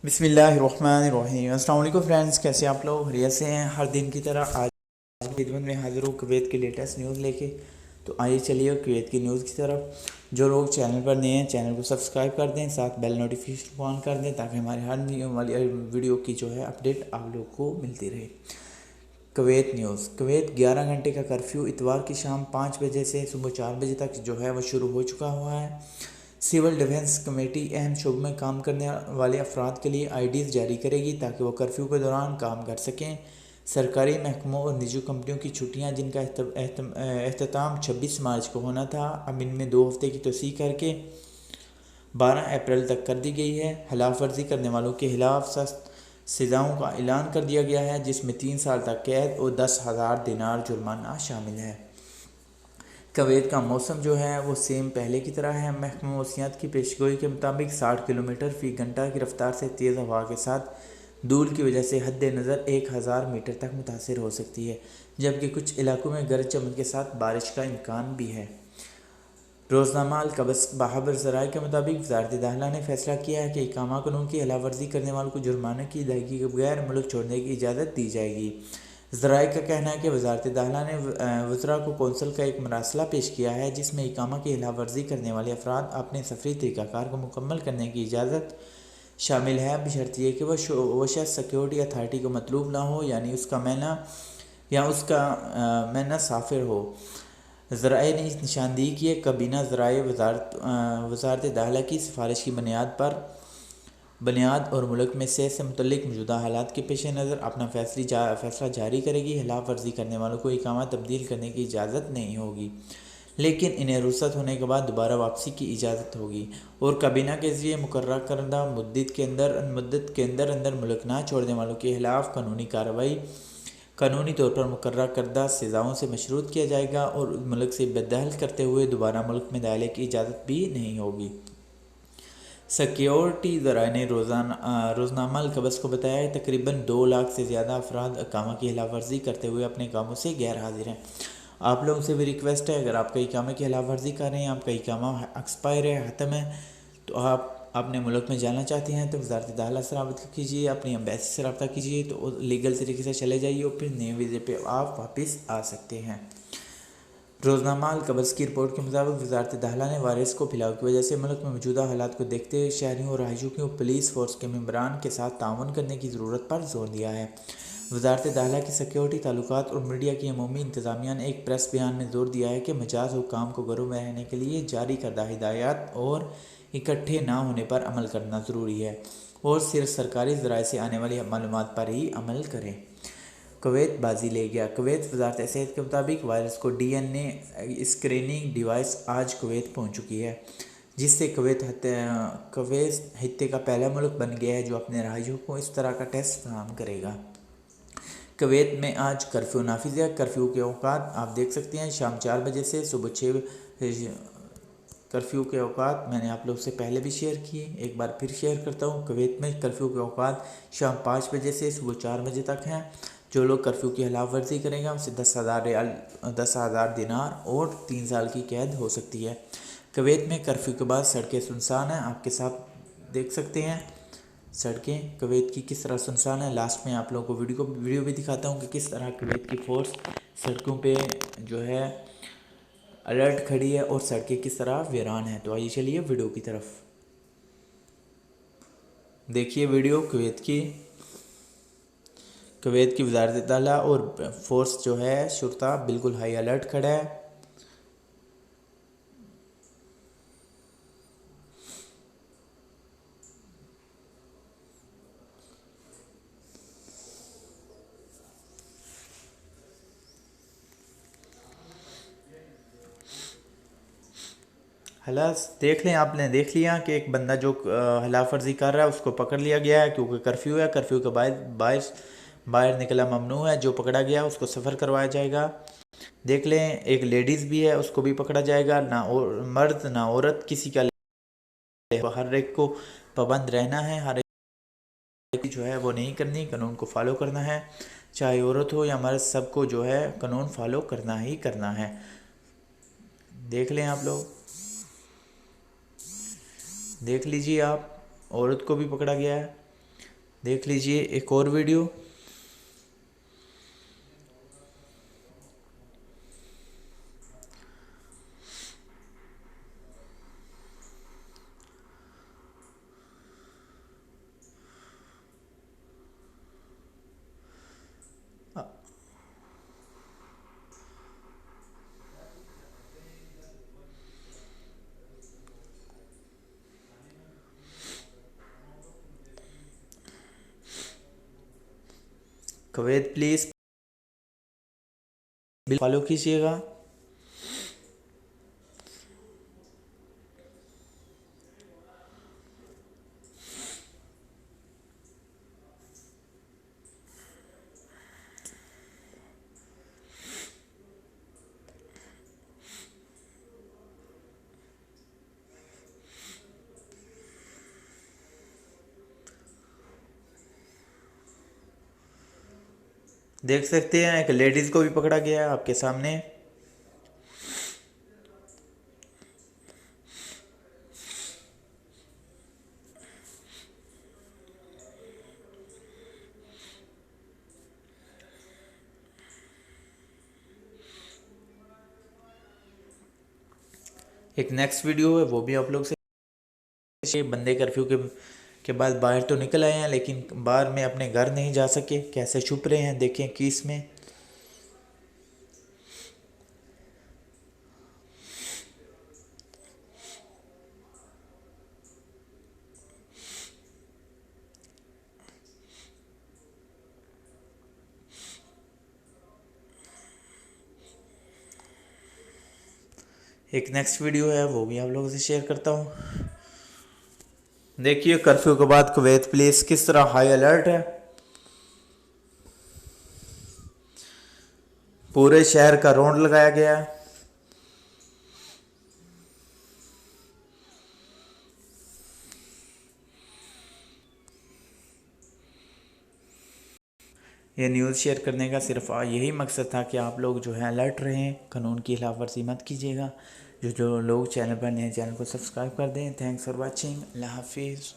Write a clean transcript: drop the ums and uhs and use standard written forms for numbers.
बिस्मिल्लाहिर्रहमानिर्रहीम। अस्सलाम वालेकुम फ्रेंड्स, कैसे आप लोग? खैरियत से हैं? हर दिन की तरह आज की खिदमत में हाजिर हूँ कुवैत की लेटेस्ट न्यूज़ लेके। तो आइए चलिए कुवैत की न्यूज़ की तरफ। जो लोग चैनल पर नए हैं चैनल को सब्सक्राइब कर दें, साथ बेल नोटिफिकेशन को ऑन कर दें ताकि हमारे हर न्यू वाली वीडियो की जो है अपडेट आप लोग को मिलती रहे। Kuwait news. कुवैत 11 घंटे का कर्फ्यू इतवार की शाम 5 बजे से सुबह 4 बजे तक जो है वो शुरू हो चुका हुआ है। सिविल डिफेंस कमेटी अहम शोबों में काम करने वाले अफराद के लिए आईडीज़ जारी करेगी ताकि वो कर्फ्यू के दौरान काम कर सकें। सरकारी महकमों और निजी कंपनियों की छुट्टियां जिनका अख्ताम 26 मार्च को होना था, अब इनमें 2 हफ्ते की तोसी करके 12 अप्रैल तक कर दी गई है। खिलाफ वर्जी करने वालों के खिलाफ सख्त सज़ाओं का ऐलान कर दिया गया है, जिसमें 3 साल तक कैद और 10,000 दिनार जुर्माना शामिल है। कुवैत का मौसम जो है वो सेम पहले की तरह है। महकमा मौसमियात की पेशगोई के मुताबिक 60 किलोमीटर फ़ी घंटा की रफ्तार से तेज़ हवा के साथ धूल की वजह से हद नज़र 1000 मीटर तक मुतासर हो सकती है, जबकि कुछ इलाकों में गरज चमक के साथ बारिश का इम्कान भी है। रोज़नामा अल-क़बस बहाबर ज़राए के मुताबिक वज़ारत दाखिला ने फैसला किया है कि इकामा कानून की खिलाफ वर्जी करने वालों को जुर्माने की अदायगी के बगैर मुल्क छोड़ने की इजाज़त दी जाएगी। ज़राए का कहना है कि वज़ारत दाखिला ने वज़रा को कौंसल का एक मरासला पेश किया है, जिसमें इकामा की खिलाफ वर्जी करने वाले अफराद अपने सफरी तरीक़ाकार को मुकम्मल करने की इजाज़त शामिल है, बशर्ते कि वह शख्स सिक्योरिटी अथार्टी को मतलूब ना हो, यानी उसका मैना साफिर हो। ज़राए ने निशानदेही की है काबीना ज़राए वज़ारत दाखिला की सिफारिश की बुनियाद और मुल्क में सेहत से मुतल्लिक मौजूदा हालात के पेश नज़र अपना फैसला जारी करेगी। खिलाफ वर्जी करने वालों को इकामा तब्दील करने की इजाज़त नहीं होगी, लेकिन इन्हें रुख्सत होने के बाद दोबारा वापसी की इजाज़त होगी और काबीना के ज़रिए मुकर्रर करदा मुद्दत के अंदर मुल्क ना छोड़ने वालों के खिलाफ कानूनी कार्रवाई कानूनी तौर पर मुकर्रर करदा सज़ाओं से मशरूत किया जाएगा और मुल्क से बेदखल करते हुए दोबारा मुल्क में दाखिले की इजाज़त भी नहीं होगी। सिक्योरिटी ज़राए ने रोज़नामा अल-क़बस को बताया है तकरीबन 2 लाख से ज़्यादा अफराद इकामा की खिलाफ वर्जी करते हुए अपने कामों से गैर हाजिर हैं। आप लोगों से भी रिक्वेस्ट है, अगर आपका इकामा की खिलाफ वर्जी कर रहे हैं, आपका इकामा एक्सपायर है, ख़त्म है, तो आप अपने मुल्क में जाना चाहते हैं तो वज़ारत दाखिला से रब्ता कीजिए, अपनी एम्बेसी से रब्ता कीजिए, तो लीगल तरीके से चले जाइए और फिर नए वीज़े पे आप वापस आ सकते हैं। रोज़नामा अल-क़बस की रिपोर्ट के मुताबिक वज़ारत दाखिला ने वायरस को फैलाव की वजह से मुल्क में मौजूदा हालात को देखते हुए शहरियों और रहायशियों को पुलिस फोर्स के मेंबरान के साथ ताउन करने की ज़रूरत पर जोर दिया है। वज़ारत दाखिला की सिक्योरिटी ताल्लुकात और मीडिया की अमूमी इंतज़ामिया ने एक प्रेस बयान में जोर दिया है कि मजाज हुक्काम को घरों में रहने के लिए जारी करदा हिदायत और इकट्ठे ना होने पर अमल करना ज़रूरी है और सिर्फ सरकारी ज़राए से आने वाली मालूमात पर ही अमल करें। कुवैत बाजी ले गया। कुवैत वज़ारत सेहत के मुताबिक वायरस को DNA स्क्रीनिंग डिवाइस आज कुवैत पहुंच चुकी है, जिससे कुवैत खत्े का पहला मुल्क बन गया है जो अपने रहायियों को इस तरह का टेस्ट फराहम करेगा। कुवैत में आज कर्फ्यू नाफिज है। कर्फ्यू के औकात आप देख सकते हैं, शाम 4 बजे से सुबह 6। कर्फ्यू के औकात मैंने आप लोग से पहले भी शेयर किए, एक बार फिर शेयर करता हूँ। कुवैत में कर्फ्यू के औकात शाम 5 बजे से सुबह 4 बजे तक हैं। जो लोग कर्फ्यू की खिलाफ वर्जी करेगा उसे 10,000 दिनार और 3 साल की कैद हो सकती है। कुवैत में कर्फ्यू के बाद सड़कें सुनसान हैं, आपके साथ देख सकते हैं सड़कें कुवैत की किस तरह सुनसान है। लास्ट में आप लोगों को वीडियो भी दिखाता हूँ कि किस तरह कुवैत की फ़ोर्स सड़कों पे जो है अलर्ट खड़ी है और सड़कें किस तरह वीरान है। तो आइए चलिए वीडियो की तरफ देखिए। वीडियो कुवैत की वज़ारत दाखिला और फोर्स जो है शुरता बिल्कुल हाई अलर्ट खड़ा है। हलास देख लें, आपने देख लिया कि एक बंदा जो खिलाफ वर्जी कर रहा है उसको पकड़ लिया गया है, क्योंकि कर्फ्यू है। कर्फ्यू के बाहर निकला ममनू है। जो पकड़ा गया उसको सफ़र करवाया जाएगा। देख लें, एक लेडीज़ भी है, उसको भी पकड़ा जाएगा। ना मर्द ना औरत किसी का, हर एक को पाबंद रहना है, हर एक जो है वो नहीं करनी, कानून को फॉलो करना है, चाहे औरत हो या मर्द, सबको जो है कानून फॉलो करना ही करना है। देख लें, आप लोग देख लीजिए, आप औरत को भी पकड़ा गया है। देख लीजिए एक और वीडियो। कुवैत प्लीज़ फॉलो कीजिएगा। देख सकते हैं एक लेडीज़ को भी पकड़ा गया है आपके सामने। एक नेक्स्ट वीडियो है वो भी आप लोग से। बंदे कर्फ्यू के बाद बाहर तो निकल आए हैं लेकिन बाहर में अपने घर नहीं जा सके, कैसे छुप रहे हैं देखें किस में। एक नेक्स्ट वीडियो है वो भी आप लोगों से शेयर करता हूँ। देखिए कर्फ्यू के बाद कुवैत पुलिस किस तरह हाई अलर्ट है। पूरे शहर का रौंड लगाया गया है। ये न्यूज़ शेयर करने का सिर्फ यही मकसद था कि आप लोग जो है अलर्ट रहें, कानून की खिलाफ वर्जी मत कीजिएगा। जो लोग चैनल पर नए, चैनल को सब्सक्राइब कर दें। Thanks for watching. अल्लाह हाफिज़।